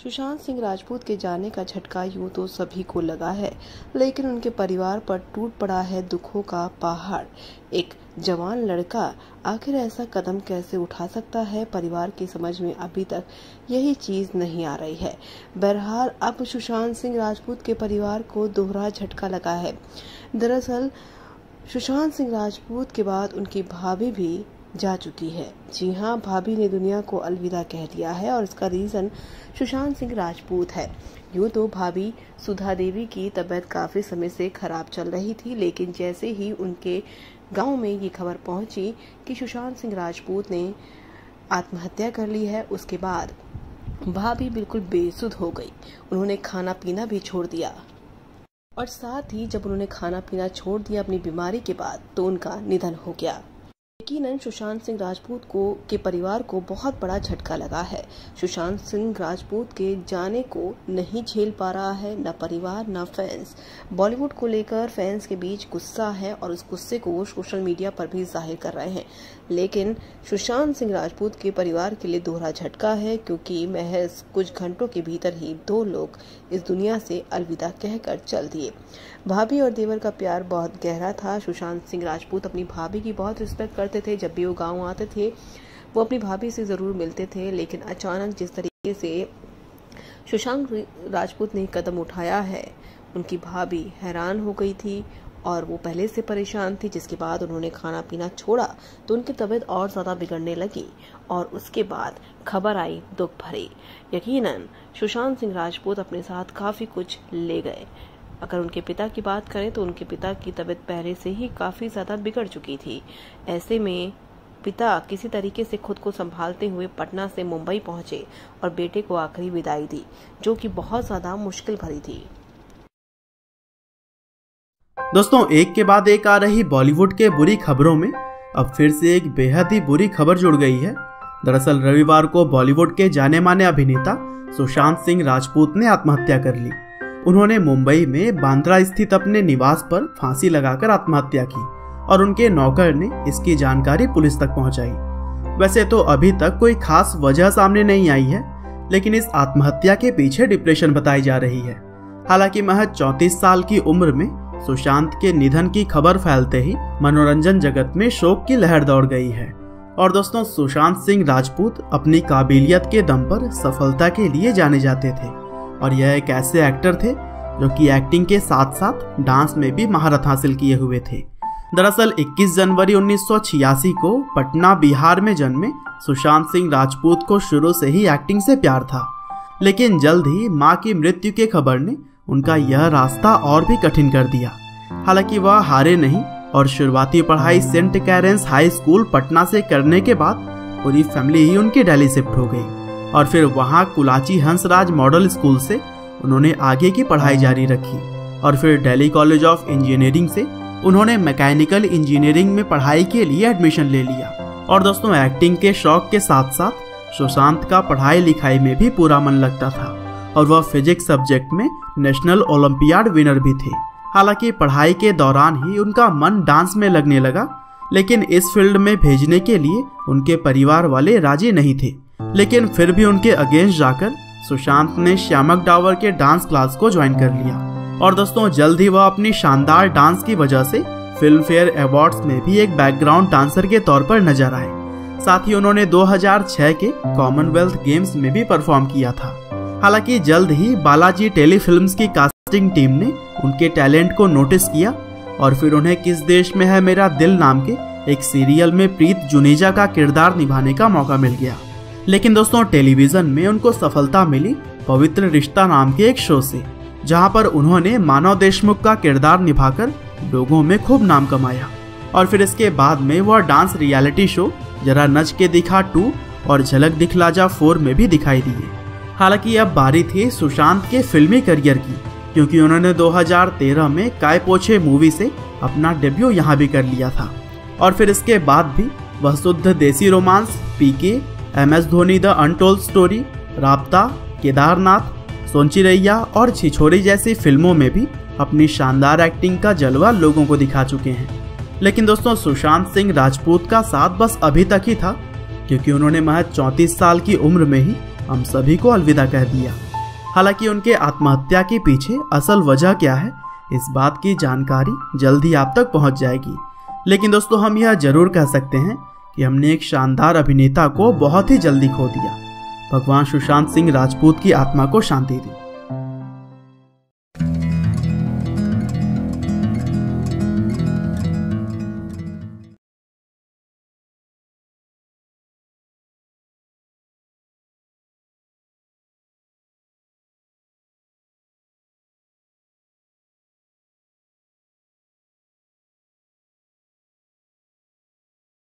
सुशांत सिंह राजपूत के जाने का झटका यूं तो सभी को लगा है, लेकिन उनके परिवार पर टूट पड़ा है दुखों का पहाड़। एक जवान लड़का आखिर ऐसा कदम कैसे उठा सकता है, परिवार की समझ में अभी तक यही चीज नहीं आ रही है। बहरहाल अब सुशांत सिंह राजपूत के परिवार को दोहरा झटका लगा है। दरअसल सुशांत सिंह राजपूत के बाद उनकी भाभी भी जा चुकी है। जी हाँ, भाभी ने दुनिया को अलविदा कह दिया है और इसका रीजन सुशांत सिंह राजपूत है। यूं तो भाभी सुधा देवी की तबीयत काफी समय से खराब चल रही थी, लेकिन जैसे ही उनके गांव में ये खबर पहुंची कि सुशांत सिंह राजपूत ने आत्महत्या कर ली है, उसके बाद भाभी बिल्कुल बेसुध हो गई। उन्होंने खाना पीना भी छोड़ दिया और साथ ही जब उन्होंने खाना पीना छोड़ दिया अपनी बीमारी के बाद, तो उनका निधन हो गया। यकीनन सुशांत सिंह राजपूत के परिवार को बहुत बड़ा झटका लगा है। सुशांत सिंह राजपूत के जाने को नहीं झेल पा रहा है न परिवार न फैंस। बॉलीवुड को लेकर फैंस के बीच गुस्सा है और उस गुस्से को वो सोशल मीडिया पर भी जाहिर कर रहे हैं। लेकिन सुशांत सिंह राजपूत के परिवार के लिए दोहरा झटका है, क्योंकि महज कुछ घंटों के भीतर ही 2 लोग इस दुनिया से अलविदा कहकर चल दिए। भाभी और देवर का प्यार बहुत गहरा था। सुशांत सिंह राजपूत अपनी भाभी की बहुत रिस्पेक्ट करते थे। जब भी वो गांव आते थे वो अपनी भाभी से जरूर मिलते थे, लेकिन अचानक जिस तरीके से सुशांत राजपूत ने कदम उठाया है, उनकी भाभी हैरान हो गई थी और वो पहले से परेशान थी। जिसके बाद उन्होंने खाना पीना छोड़ा तो उनकी तबीयत और ज़्यादा बिगड़ने लगी और उसके बाद खबर आई दुख भरी। यकीनन सुशांत सिंह राजपूत अपने साथ काफ़ी कुछ ले गए। अगर उनके पिता की बात करें तो उनके पिता की तबीयत पहले से ही काफ़ी ज़्यादा बिगड़ चुकी थी। ऐसे में पिता किसी तरीके से खुद को संभालते हुए पटना से मुंबई पहुंचे और बेटे को आखिरी विदाई दी, जो कि बहुत ज़्यादा मुश्किल भरी थी। दोस्तों, एक के बाद एक आ रही बॉलीवुड के बुरी खबरों में अब फिर से एक बेहद ही बुरी खबर जुड़ गई है। दरअसल रविवार को बॉलीवुड के जाने माने अभिनेता सुशांत सिंह राजपूत ने आत्महत्या कर ली। उन्होंने मुंबई में बांद्रा स्थित अपने निवास पर फांसी लगाकर आत्महत्या की और उनके नौकर ने इसकी जानकारी पुलिस तक पहुंचाई। वैसे तो अभी तक कोई खास वजह सामने नहीं आई है, लेकिन इस आत्महत्या के पीछे डिप्रेशन बताई जा रही है। हालांकि महज 34 साल की उम्र में सुशांत के निधन की खबर फैलते ही मनोरंजन जगत में शोक की लहर दौड़ गई है। और दोस्तों, सुशांत सिंह राजपूत अपनी काबिलियत के दम पर सफलता के लिए जाने जाते थे और यह एक ऐसे एक्टर थे जो कि एक्टिंग के साथ साथ डांस में भी महारत हासिल किए हुए थे। दरअसल 21 जनवरी 1986 को पटना, बिहार में जन्मे सुशांत सिंह राजपूत को शुरू से ही एक्टिंग से प्यार था, लेकिन जल्द ही मां की मृत्यु की खबर ने उनका यह रास्ता और भी कठिन कर दिया। हालांकि वह हारे नहीं और शुरुआती पढ़ाई Saint Karen's high school Patna से करने के बाद पूरी फैमिली ही उनकी दिल्ली शिफ्ट हो गई और फिर वहां कुलाची हंसराज मॉडल स्कूल से उन्होंने आगे की पढ़ाई जारी रखी और फिर दिल्ली कॉलेज ऑफ इंजीनियरिंग से उन्होंने मैकेनिकल इंजीनियरिंग में पढ़ाई के लिए एडमिशन ले लिया। और दोस्तों, एक्टिंग के शौक के साथ साथ सुशांत का पढ़ाई लिखाई में भी पूरा मन लगता था और वह फिजिक्स सब्जेक्ट में नेशनल ओलंपियाड विनर भी थे। हालांकि पढ़ाई के दौरान ही उनका मन डांस में लगने लगा, लेकिन इस फील्ड में भेजने के लिए उनके परिवार वाले राजी नहीं थे। लेकिन फिर भी उनके अगेंस्ट जाकर सुशांत ने श्यामक डावर के डांस क्लास को ज्वाइन कर लिया और दोस्तों, जल्द ही वह अपनी शानदार डांस की वजह से फिल्म फेयर अवार्ड्स में भी एक बैकग्राउंड डांसर के तौर पर नजर आए। साथ ही उन्होंने 2006 के कॉमनवेल्थ गेम्स में भी परफॉर्म किया था। हालांकि जल्द ही बालाजी टेलीफिल्म्स की कास्टिंग टीम ने उनके टैलेंट को नोटिस किया और फिर उन्हें किस देश में है मेरा दिल नाम के एक सीरियल में प्रीत जुनेजा का किरदार निभाने का मौका मिल गया। लेकिन दोस्तों, टेलीविजन में उनको सफलता मिली पवित्र रिश्ता नाम के एक शो से, जहां पर उन्होंने मानव देशमुख का किरदार निभाकर लोगों में खूब नाम कमाया। और फिर इसके बाद में वह डांस रियलिटी शो जरा नच के दिखा 2 और झलक दिखला जा 4 में भी दिखाई दिए। हालांकि अब बारी थी सुशांत के फिल्मी करियर की, क्योंकि उन्होंने 2013 में काय पोछे मूवी से अपना डेब्यू यहाँ भी कर लिया था। और फिर इसके बाद भी वह Shuddh Desi romance, PK, MS Dhoni the untold story, Raabta, Kedarnath, Sonchiriya और छिछोरे जैसी फिल्मों में भी अपनी शानदार एक्टिंग का जलवा लोगों को दिखा चुके हैं। लेकिन दोस्तों, सुशांत सिंह राजपूत का साथ बस अभी तक ही था, क्योंकि उन्होंने महज 34 साल की उम्र में ही हम सभी को अलविदा कह दिया। हालांकि उनके आत्महत्या के पीछे असल वजह क्या है, इस बात की जानकारी जल्दी आप तक पहुंच जाएगी। लेकिन दोस्तों, हम यह जरूर कह सकते हैं कि हमने एक शानदार अभिनेता को बहुत ही जल्दी खो दिया। भगवान सुशांत सिंह राजपूत की आत्मा को शांति दी।